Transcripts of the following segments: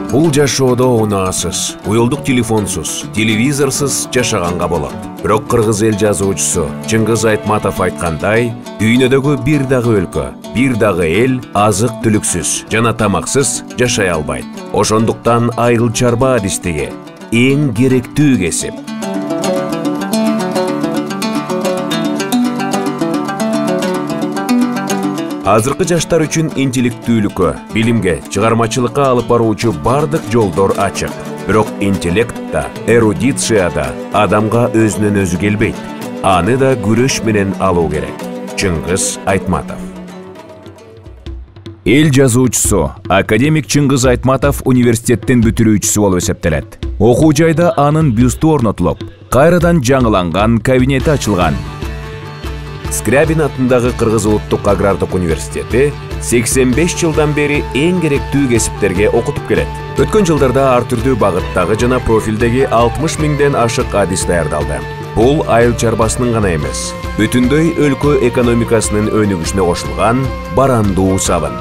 Бул жашоодо унаасыз, уюлдук телефонсуз, телевизорсуз жашаганга болот. Бирок кыргыз эл жазуучусу Чыңгыз Айтматов айткандай, дүйнөдөгү бир дагы өлкө, бир дагы эл азык-түлүксүз жана тамаксыз жашай албайт. Ошондуктан айыл чарба адистиги эң керектүү кесип. Азыркы жаштар үчүн интеллектүүлүккө, билимге, чыгармачылыкка алып баруучу бардык жолдор ачык. Бирок интеллектта, эрудицияда адамга өзүнөн өзү келбейт. Аны да күрөш менен алуу керек. Чыңгыз Айтматов. Эл жазуучусу, академик Чыңгыз Айтматов университеттин бүтүрүүчүсү болуп эсептелет. Окуу жайда анын бюсту орнотулуп, кайрадан жаңыланган кабинети ачылган. Скрябин атындагы Кыргыз улуттук агрардык университети 85 жылдан бери эң керектүү кесиптерге окутуп келет. Өткөн жылдарда ар түрдүү багыттагы жана профилдеги 60 миңден ашык адис даярдалды. Бул айыл чарбасынын гана эмес, бүтүндөй өлкө экономикасынын өнүгүшүнө кошулган барандуу сабын.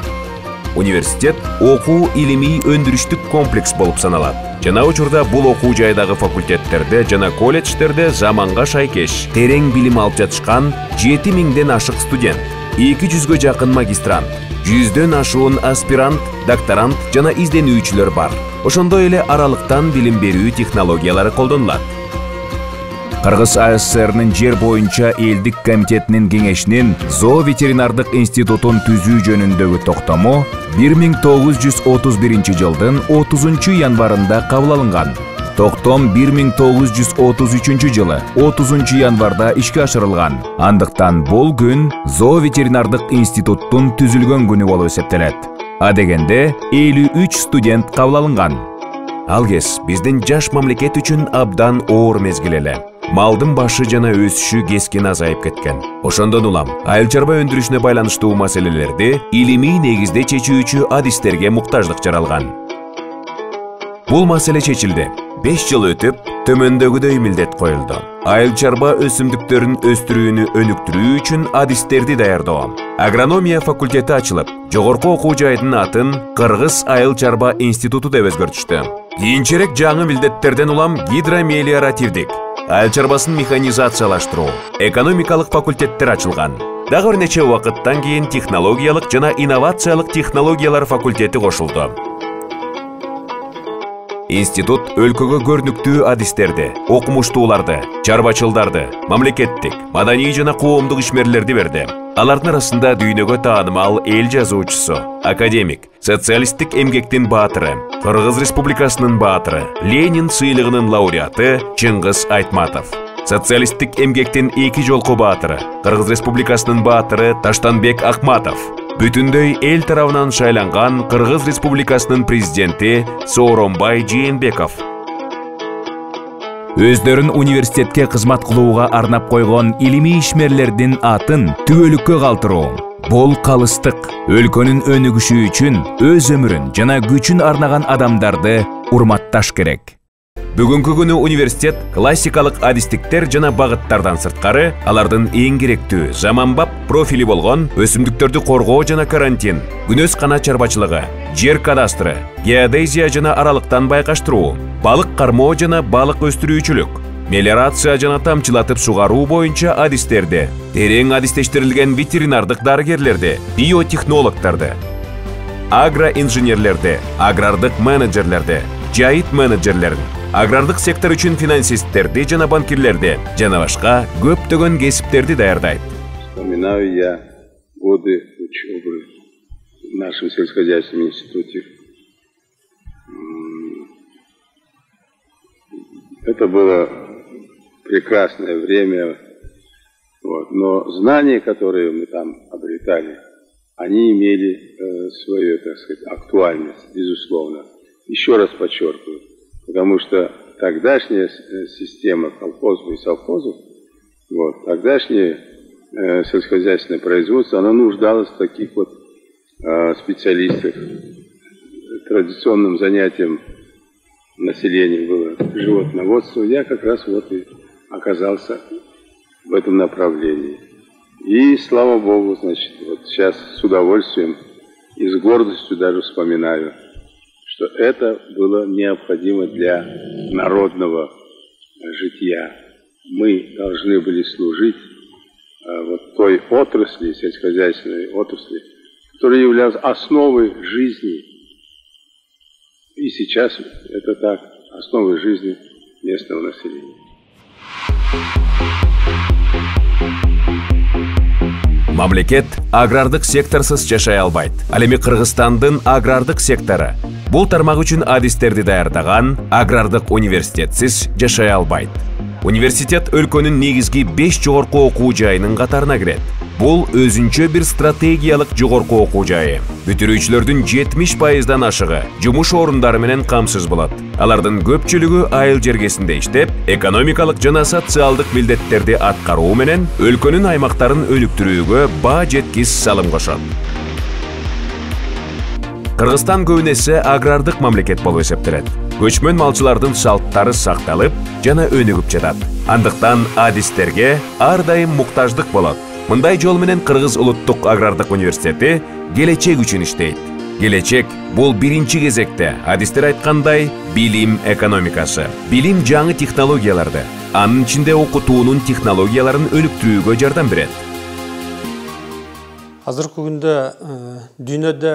Университет окуу илимий өндүрүштүк комплекс болуп саналат. Жана учурда бул окуу жайдагы факультеттерде жана колледждерде заманга шайкеш терең билим алып жатышкан 7 миңден ашык студент, 200-гө жакын магистрант, 100дөн ашуун аспирант, докторант жана изденүүчүлөр бар. Ошондой эле аралыктан билим берүү технологиялары колдонулат. Кыргыз АССРнын жер боюнча элдик комитетинин кеңешинин зооветеринардык институтун түзүү жөнүндөгү токтому 1931 жылдын 30 январында кабыл алынган. Токтом 1933 жылы 30 январда ишке ашырылган. Андыктан бул күн зооветеринардык институттун түзүлгөн күнү болуп эсептелет. А дегенде 53 студент кабыл алынган. Ал кез биздин жаш мамлекет үчүн абдан оор мезгил эле. Малдын башы жана өсүшү кескин азайып кеткен. Ошондон улам айыл чарба өндүрүшүнө байланыштуу маселелерди илимий негизде чечүүчү адистерге муктаждык жаралган. Бул маселе чечилди. 5 жыл өтүп, төмөндөгүдөй милдет коюлду. Айыл чарба өсүмдүктөрүн өстүрүүнү өнүктүрүү үчүн адистерди даярдоо. Агрономия факультети ачылып, жогорку окуу жайдын атын Кыргыз айыл чарба институту деп өзгөртүштү. Кийинчерээк жаңы милдеттерден улам гидромелиоративдик, айыл чарбасын механизациялаштыруу, экономикалык факультеттер ачылган. Дагы бир нече убакыттан кийин технологиялык жана инновациялык технологиялар факультети кошулду. Институт өлкөгө көрүнүктүү адистерди, окумуштууларды, чарбачылдарды, мамлекеттик, маданий жана коомдук ишмерлерди берди. Алардын арасында дүйнөгө таанымал эл жазуучусу, академик, социалисттик эмгектин баатыры, Кыргыз Республикасынын баатыры, Ленин сыйлыгынын лауреаты Чыңгыз Айтматов. Социалисттик эмгектин 2 жолку баатыры, Кыргыз Республикасынын баатыры Таштанбек Акматов. Бүтүндөй эл тарабынан шайланган Кыргыз Республикасынын президенти Сооронбай Жээнбеков. Өздөрүн университетке кызмат кылууга арнап койгон илимий ишмерлердин атын түбөлүккө калтыруу. Бул калыстык, өлкөнүн өнүгүшү үчүн өз өмүрүн жана күчүн арнаган адамдарды урматташ керек. Бүгүнкү күнү университет классикалык адистиктер жана багыттардан сырткары, алардын эң керектүү заманбап профили болгон өсүмдүктөрдү коргоо жана карантин, күнөс канат чарбачылыгы, жер кадастры, геодезия жана аралыктан байкаштыруу, балык кармоо жана балык өстүрүүчүлүк, мелиорация жана тамчылатып сугаруу боюнча адистерди, терең адистештирилген ветеринардык дарыгерлерди, биотехнологдорду, агроинженерлерди, агрардык менеджерлерди, жайыт менеджерлерин, агрардык сектор үчүн финансисттерди жана банкирлерди, жана башка көптөгөн кесиптерди даярдайт. Вспоминаю я годы учебы в нашем сельскохозяйственном институте. Это было прекрасное время, но знания, которые мы там обретали, они имели свою, так сказать, актуальность, безусловно. Еще раз подчеркиваю, потому что тогдашняя система колхозов и совхозов, тогдашнее сельскохозяйственное производство, оно нуждалось в таких вот специалистах. Традиционным занятием населения было животноводство. Я как раз вот и оказался в этом направлении. И слава Богу, значит, вот сейчас с удовольствием и с гордостью даже вспоминаю, что это было необходимо для народного жития. Мы должны были служить вот той отрасли, сельскохозяйственной отрасли, которая являлась основой жизни. И сейчас это так, основой жизни местного населения. Мамлекет агрардык секторсыз жашай албайт. Ал эми Кыргызстандын агрардык сектору бул тармак үчүн адистерди даярдаган агрардык университетсиз жашай албайт. Университет өлкөнүн негизги 5 жогорку окуу жайынын катарына кирет. Бул өзүнчө бир стратегиялык жогорку окуу жайы. Бүтүрүүчүлөрдүн 70%дан ашыгы жумуш орундары менен камсыз болот. Алардын көпчүлүгү айыл жергесинде иштеп, экономикалык жана социалдык милдеттерди аткаруу менен өлкөнүн аймактарын өнүктүрүүгө баа жеткис салым кошот. Кыргызстан көбүнесе агрардык мамлекет болуп эсептелет. Көчмөн малчылардын салттары сакталып жана өнүгүп жатат. Андыктан адистерге ар дайым муктаждык болот. Мындай жол менен Кыргыз улуттук агрардык университети келечек үчүн иштейт. Келечек бул биринчи кезекте адистер айткандай билим экономикасы, билим жаңы технологияларды, анын ичинде окутуунун технологияларын өнүктүрүүгө жардам берет. Азыркы күндө дүйнөдө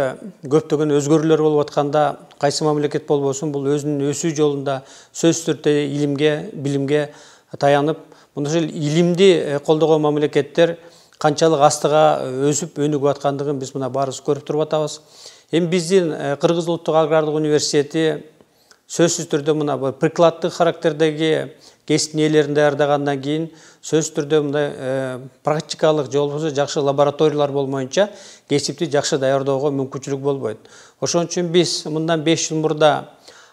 көптөгөн өзгөрүүлөр болуп атканда, кайсы мамлекет болбосун бул өзүнүн өсүү жолунда сөзсүз түрдө илимге, билимге таянып, мындай илимди колдогон мамлекеттер канчалык астыга өсүп өнүгүп аткандыгын биз мына баарыбыз көрүп туруп атабыз. Эми биздин Кыргыз улуттук агрардык университети сөзсүз түрдө мына прикладдык характердеги кесип ээлерин даярдагандан кийин сөзсүз түрдө мындай практикалык же болбосо жакшы лабораториялар болмоюнча кесипти жакшы даярдоого мүмкүнчүлүк болбойт. Ошон үчүн биз мындан 5 жыл мурда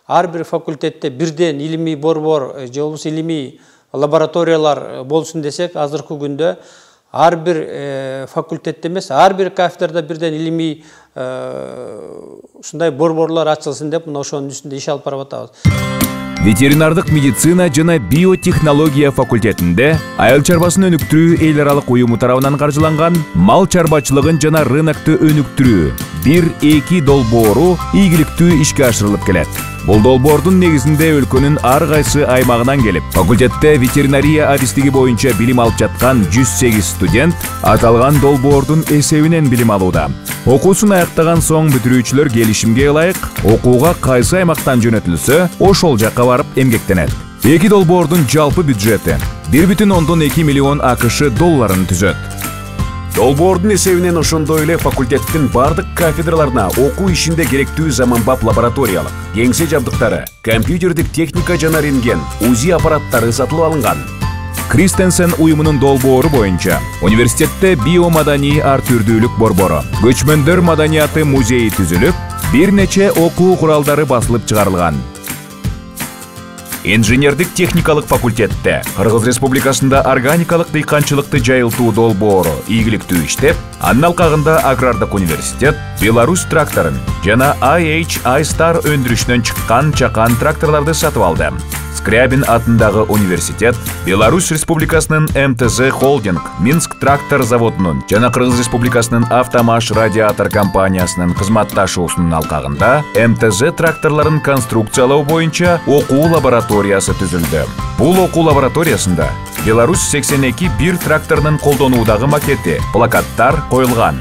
ар бир факультетте бирден илимий борбор же болбосо илимий лабораториялар болсун десек, азыркы күндө ар бир факультетте эмес, ар бир кафедрада бирден илимий ушундай борборлор ачылсын деп, мына ошонун үстүндө иш алып барып атабыз. Ветеринардык медицина жана биотехнология факультетинде айыл чарбасын өнүктүрүү эл аралык уюму тарабынан каржыланган мал чарбачылыгын жана рынокту өнүктүрүү 1-2 долбоору ийгиликтүү ишке ашырылып келет. Бул долбоордун негизинде өлкөнүн ар кайсы аймагынан келип, факультетте ветеринария адистиги боюнча билим алып жаткан 108 студент аталган долбоордун эсебинен билим алууда. Окуусун аяктаган соң бүтүрүүчүлөр келишимге ылайык окууга кайсы аймактан жөнөтүлсө, ошол жакка барып эмгектенет. Эки долбоордун жалпы бюджети 1,2 миллион АКШ долларын түзөт. Долбоордун эсебинен ошондой эле факультеттин бардык кафедраларына окуу ишинде керектүү заманбап лабораториялык, кеңсе жабдыктары, компьютердик техника жана рентген, УЗИ аппараттары сатылып алынган. Кристенсен уюмунун долбоору боюнча университетте биомаданий ар түрдүүлүк борбору, көчмөндөр маданияты музейи түзүлүп, бир нече окуу куралдары басылып чыгарылган. Инженердик техникалык факультетте Кыргыз Республикасында органикалык дыйканчылыкты жайылтуу долбоору ийгиликтүү иштеп, анын алкагында агрардык университет Беларусь тракторун жана IH iStar өндүрүшүнөн чыккан чакан тракторларды сатып алды. Скрябин атындагы университет Беларусь Республикасынын МТЗ Холдинг Минск трактор заводунун жана Кыргыз Республикасынын Автомаш радиатор компаниясынын кызматташуусунун алкагында МТЗ тракторларын конструкциялоо боюнча окуу лабораториясы түзүлдү. Бул окуу лабораториясында Беларусь 82-1 тракторунун колдонуудагы макети, плакаттар коюлган.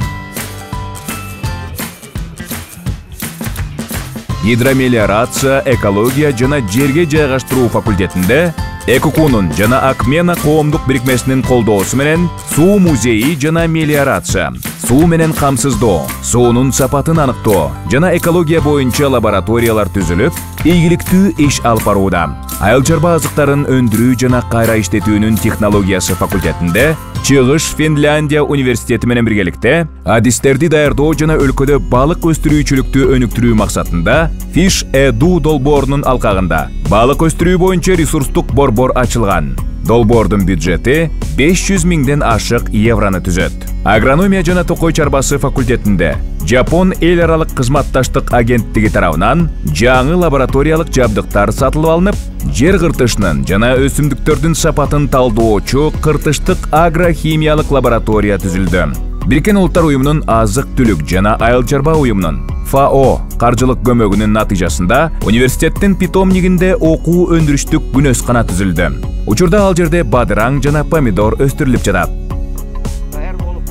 Гидромелиорация, экология жана жерге жайгаштыруу факультетинде ЭКУКУнун жана Акмена коомдук бирикмесинин колдоосу менен суу музейи жана мелиорация, суу менен камсыздоо, суунун сапатын аныктоо жана экология боюнча лабораториялар түзүлүп, ийгиликтүү иш алып барууда. Айыл чарба азыктарын өндүрүү жана кайра иштетүүнүн технологиясы факультетинде Чыгыш Финляндия университети менен биргеликте адистерди даярдоо жана өлкөдө балык өстүрүүчүлүктү өнүктүрүү максатында Fish Edu долбоорунун алкагында балык өстүрүү боюнча ресурстук борбор ачылган. Долбоордун бюджети 500 миңден ашык евроны түзөт. Агрономия жана токой чарбасы факультетинде Жапон эл аралык кызматташтык агенттиги тарабынан жаңы лабораториялык жабдыктар сатылып алынып, жер кыртышынын жана өсүмдүктөрдүн сапатын талдоочу кыртыштык агрохимиялык лаборатория түзүлдү. Бириккен Улуттар уюмунун азык-түлүк жана айыл чарба уюмунун ФАО каржылык көмөгүнүн натыйжасында университеттин питомнигинде окуу өндүрүштүк күнөскана түзүлдү. Учурда ал жерде бадыраң жана помидор өстүрүлүп жатат.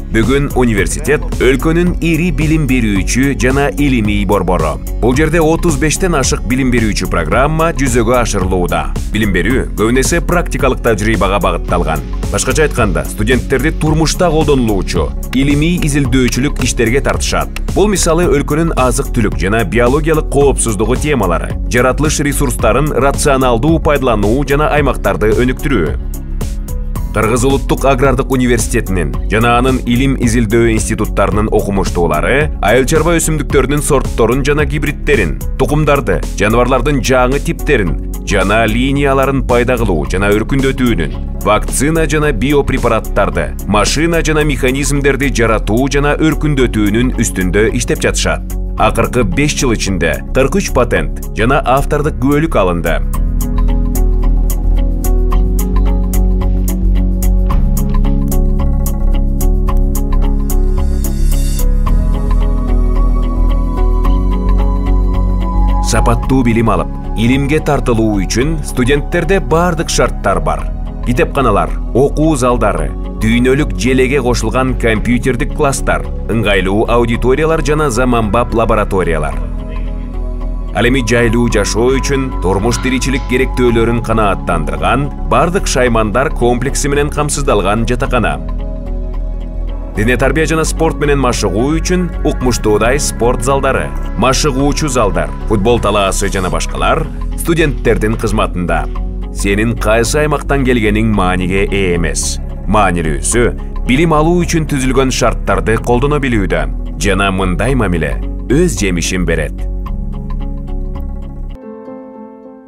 Бүгүн университет өлкөнүн ири билим берүүчү жана илимий борбору. Бул жерде 35тен ашык билим берүүчү программа жүзөгө ашырылууда. Билим берүү көбүнесе практикалык тажрыйбага багытталган. Башкача айтканда, студенттерди турмушта колдонулуучу илимий изилдөөчүлүк иштерге тартышат. Бул мисалы өлкөнүн азык-түлүк жана биологиялык коопсуздугу темалары, жаратылыш ресурстарын рационалдуу пайдалануу жана аймактарды өнүктүрүү. Кыргыз Улуттук агрардык университетинин жана анын илим изилдөө институттарынын окумуштуулары айыл чарба өсүмдүктөрүнүн сортторун жана гибридтерин, тукумдарды, жаныбарлардын жаңы типтерин жана линияларын пайда кылуу жана өркүндөтүүнүн, вакцина жана биопрепараттарды, машина жана механизмдерди жаратуу жана өркүндөтүүнүн үстүндө иштеп жатышат. Акыркы 5 жыл ичинде 43 патент жана автордук күбөлүк алынды. Сапаттуу билим алып, илимге тартылуу үчүн студенттерде бардык шарттар бар. Китепканалар, окуу залдары, дүйнөлүк желеге кошулган компьютердик класстар, ыңгайлуу аудиториялар жана заманбап лабораториялар. Ал эми жайлуу жашоо үчүн турмуш тиричилик керектөөлөрүн канааттандырган бардык шаймандар комплекси менен камсыздалган жатакана. Дене тарбия жана спорт менен машыгуу үчүн укмуштуудай спорт залдары, машыгуучу залдар, футбол талаасы жана башкалар студенттердин кызматында. Сенин кайсы аймактан келгениң мааниге ээ эмес. Маанилүүсү билим алуу үчүн түзүлгөн шарттарды колдоно билүүдө жана мындай мамиле өз жемишин берет.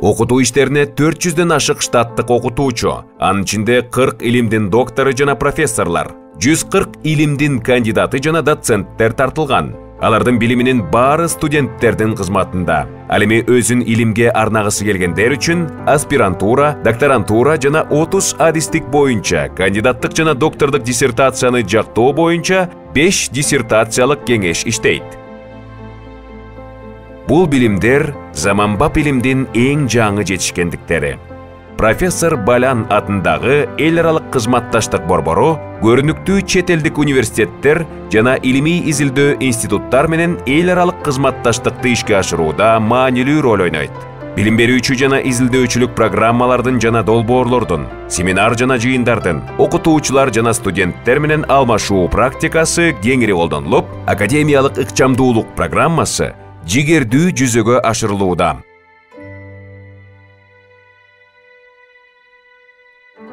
Окутуу иштерине 400дөн ашык штаттык окутуучу, анын ичинде 40 илимдин доктору жана профессорлор, 140 илимдин кандидаты жана доценттер тартылган. Алардын билиминин баары студенттердин кызматында. Ал эми өзүн илимге арнагысы келгендер үчүн аспирантура, докторантура жана 30 адистик боюнча кандидаттык жана доктордук диссертацияны жактоо боюнча 5 диссертациялык кеңеш иштейт. Бул билимдер заманбап илимдин эң жаңы жетишкендиктери. Профессор Балян атындагы эл аралык кызматташтык борбору көрүнүктүү чет элдик университеттер жана илимий изилдөө институттар менен эл аралык кызматташтыкты ишке ашырууда маанилүү роль ойнойт. Билим берүүчү жана изилдөөчүлүк программалардын жана долбоорлордун, семинар жана жыйындардын, окутуучулар жана студенттер менен алмашуу практикасы кеңири колдонулуп, академиялык ыкчамдуулук программасы жигердүү жүзөгө ашырылууда.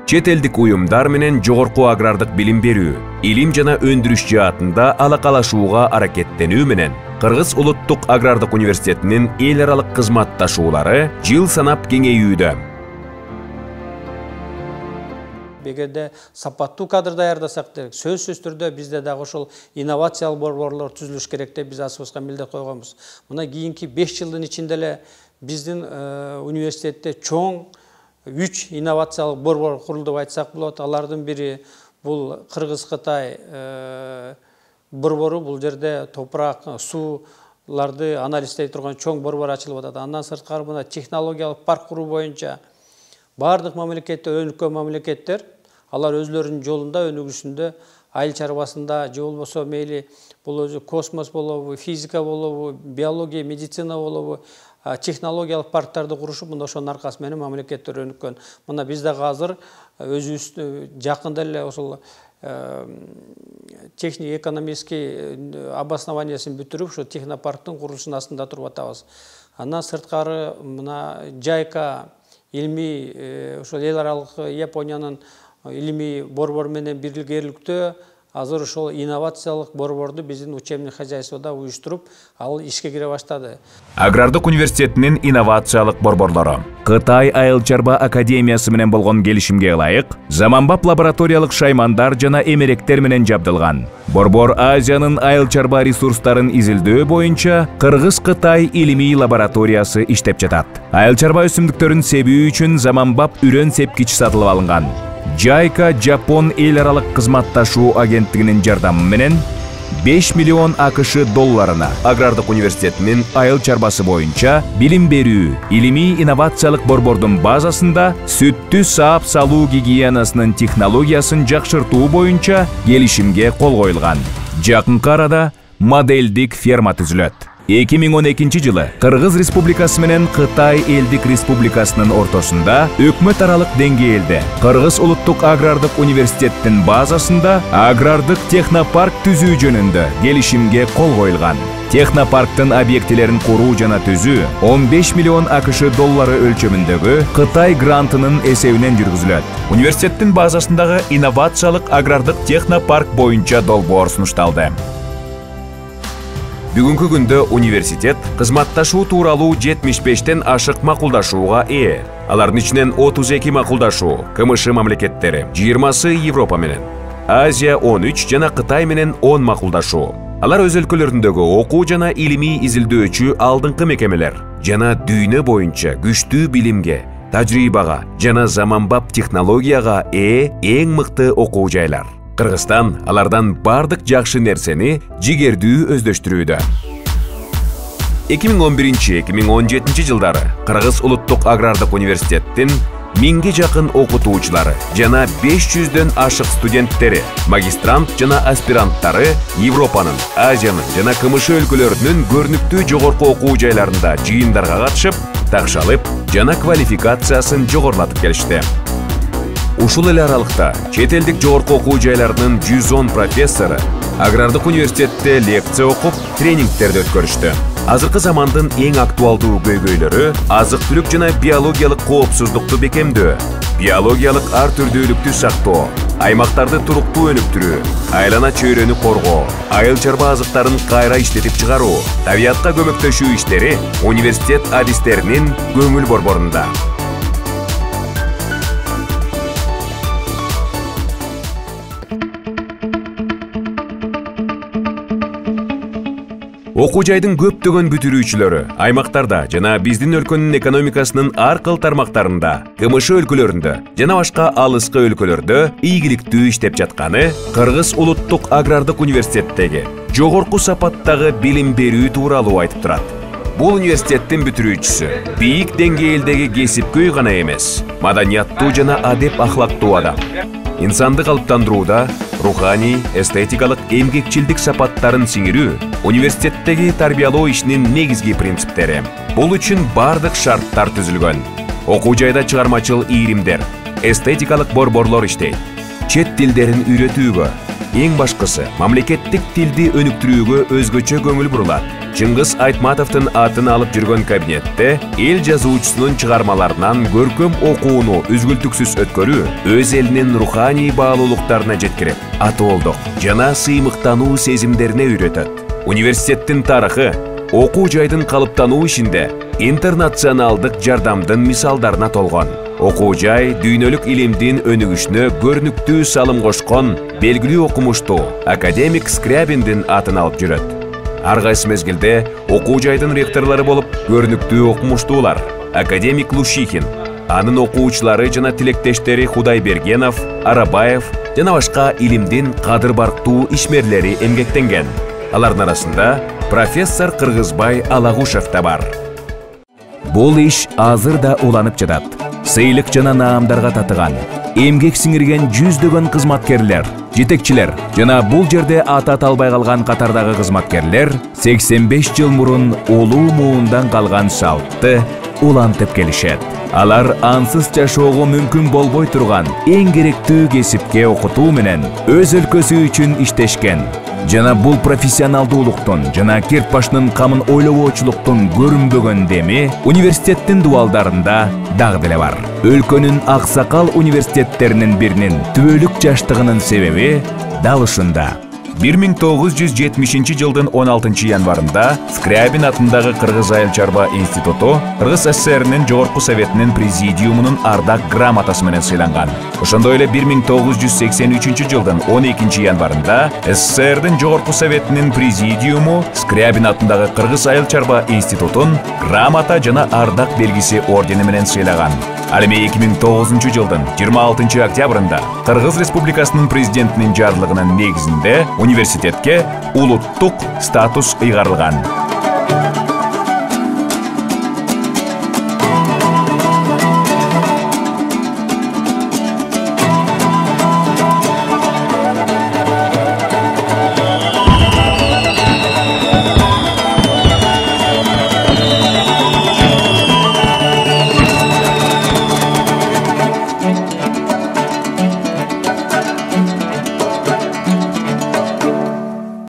Чет элдик уюмдар менен жогорку агрардык билим берүү, илим жана өндүрүш жаатында алакалашууга аракеттенүү менен Кыргыз Улуттук агрардык университетинин эл аралык кызматташуулары жыл санап кеңейүүдө. Эгерде сапаттуу кадр даярдасак керек, сөзсүз түрдө бизде дагы ошол инновациялык борборлор түзүлүш керек деп биз асыбызга милдет койгонбуз. Мына кийинки 5 жылдын ичинде эле биздин университетте чоң 3 инновациялык борбор курулду деп айтсак болот. Алардын бири бул Кыргыз-Кытай борбору, бул жерде топурак, сууларды анализдей турган чоң борбор ачылып атат. Андан сырткары мына технологиялык парк куруу боюнча бардык мамлекеттер, өнүккөн мамлекеттер, алар өзлөрүнүн жолунда, өнүгүшүндө, айыл чарбасында, же болбосо мейли бул өзү космос болобу, физика болобу, биология, медицина болобу, технологиялык парктарды курушуп, мында ошонун аркасы менен мамлекеттер өнүккөн. Мына биз дагы азыр өзүбүз жакында эле ошол техник-экономический обоснованиясын бүтүрүп, ошо технопарктын курулушунун астында туруп атабыз. Андан сырткары мына Жайка илимий ошол эл аралык Япониянын илимий борбору менен биргеликтөө азыр ошол инновациялык борборду биздин учебный хозяйствода уюштуруп, ал ишке кире баштады. Агрардык университетинин инновациялык борборлору Кытай айыл чарба академиясы менен болгон келишимге ылайык заманбап лабораториялык шаймандар жана эмеректер менен жабдылган. Борбор Азиянын айыл чарба ресурстарын изилдөө боюнча Кыргыз-Кытай илимий лабораториясы иштеп жатат. Айыл чарба өсүмдүктөрүн себүү үчүн заманбап үрөн сепкич сатылып алынган. Жайка Жапон эл аралык кызматташуу агенттигинин жардамы менен 5 миллион АКШ долларына Агрардык университетинин айыл чарбасы боюнча билим берүү илимий инновациялык борбордун базасында сүттү саап салуу гигиенасынын технологиясын жакшыртуу боюнча келишимге кол коюлган. Жакынкы арада модельдик ферма түзүлөт. 2012 жылы Кыргыз Республикасы менен Кытай Элдик Республикасынын ортосунда өкмөт аралык деңгээлде Кыргыз Улуттук агрардык университеттин базасында агрардык технопарк түзүү жөнүндө келишимге кол коюлган. Технопарктын объектилерин куруу жана түзүү 15 миллион АКШ доллары өлчөмүндөгү Кытай грантынын эсебинен жүргүзүлөт. Университеттин базасындагы инновациялык агрардык технопарк боюнча долбоор сунушталды. Бүгүнкү күндө университет кызматташуу тууралуу 75тен ашык макулдашууга ээ. Алардын ичинен 32 макулдашуу КМШ мамлекеттери, 20сы Европа менен, Азия 13 жана Кытай менен 10 макулдашуу. Алар өз өлкөлөрүндөгү окуу жана илимий изилдөөчү алдыңкы мекемелер жана дүйнө боюнча күчтүү билимге, тажрыйбага жана заманбап технологияга ээ эң мыкты окуу жайлар. Кыргызстан алардан бардык жакшы нерсени жигердүү өздөштүрүүдө. 2011-2017 жылдары Кыргыз Улуттук агрардык университеттин 1000ге жакын окутуучулары жана 500дөн ашык студенттери, магистрант жана аспиранттары Европанын, Азиянын жана КМШ өлкөлөрүнүн көрүнүктүү жогорку окуу жайларында жыйындарга катышып, такшалып жана квалификациясын жогорулатып келишти. Ушул эле аралыкта чет элдик жогорку окуу жайларынын 110 профессору агрардык университетте лекция окуп, тренингтерди өткөрүштү. Азыркы замандын эң актуалдуу көйгөйлөрү азык-түлүк жана биологиялык коопсуздукту бекемдөө, биологиялык ар түрдүүлүктү сактоо, аймактарды туруктуу өнүктүрүү, айлана чөйрөнү коргоо, айыл чарба азыктарын кайра иштетип чыгаруу, табиятка көмөктөшүү иштери университет адистеринин көңүл борборунда. Окуу жайдын көптөгөн бүтүрүүчүлөрү аймактарда жана биздин өлкөнүн экономикасынын ар кыл тармактарында, КМШ өлкөлөрүндө жана башка алыскы өлкөлөрдө ийгиликтүү иштеп жатканы Кыргыз Улуттук агрардык университеттеги жогорку сапаттагы билим берүү тууралуу айтып турат. Бул университеттин бүтүрүүчүсү бийик деңгээлдеги кесипкөй гана эмес, маданияттуу жана адеп ахлактуу адам. Инсанды калыптандырууда руханий, эстетикалык, эмгекчилдик сапаттарын сиңирүү университеттеги тарбиялоо ишинин негизги принциптери. Бул үчүн бардык шарттар түзүлгөн. Окуу жайда чыгармачыл ийримдер, эстетикалык борборлор иштейт. Чет тилдерин үйрөтүүгө, эң башкысы мамлекеттик тилди өнүктүрүүгө өзгөчө көңүл бурулат. Чыңгыз Айтматовдун атын алып жүргөн кабинетте эл жазуучусунун чыгармаларынан көркөм окууну үзгүлтүксүз өткөрүү өз элинин руханий баалуулуктарына жеткирип, атоолдук жана сыймыктануу сезимдерине үйрөтөт. Университеттин тарыхы окуу жайдын калыптануу ишинде интернационалдык жардамдын мисалдарына толгон. Окуу жай дүйнөлүк илимдин өнүгүшүнө көрүнүктүү салым кошкон белгилүү окумуштуу академик Скрябиндин атын алып жүрөт. Ар кайсы мезгилде окуу жайдын ректорлору болуп көрүнүктүү окумуштуулар академик Лушихин, анын окуучулары жана тилектештери Худайбергенов, Арабаев жана башка илимдин кадыр барктуу ишмерлери эмгектенген. Алардын арасында профессор Кыргызбай Алагушев да бар. Бул иш азыр да уланып жатат. Сыйлык жана наамдарга татыган, эмгек сиңирген жүздөгөн кызматкерлер, жетекчилер жана бул жерде аты аталбай калган катардагы кызматкерлер 85 жыл мурун улуу муундан калган салтты улантып келишет. Алар ансыз жашоого мүмкүн болбой турган эң керектүү кесипке окутуу менен өз өлкөсү үчүн иштешкен. Жана бул профессионалдуулуктун жана керт башынын камын ойлобоочулуктун көрүнбөгөн деми университеттин дубалдарында дагы деле бар. Өлкөнүн аксакал университеттеринин биринин түбөлүк жаштыгынын себеби Дал ушунда 1970 жылдын 16 январында Скрябин атындагы Кыргыз айыл чарба институту Кыргыз СССРнин Жогорку Советинин президиумунун ардак грамотасы менен сыйланган. Ошондой эле 1983 жылдын 12 январында СССРдин Жогорку Советинин президиуму Скрябин атындагы Кыргыз айыл чарба институтун грамота жана ардак белгиси ордени менен сыйлаган. Ал эми 2009 жылдын 26 октябрында Кыргыз Республикасынын президентинин жарлыгынын негизинде университетке улуттук статус ыйгарылган.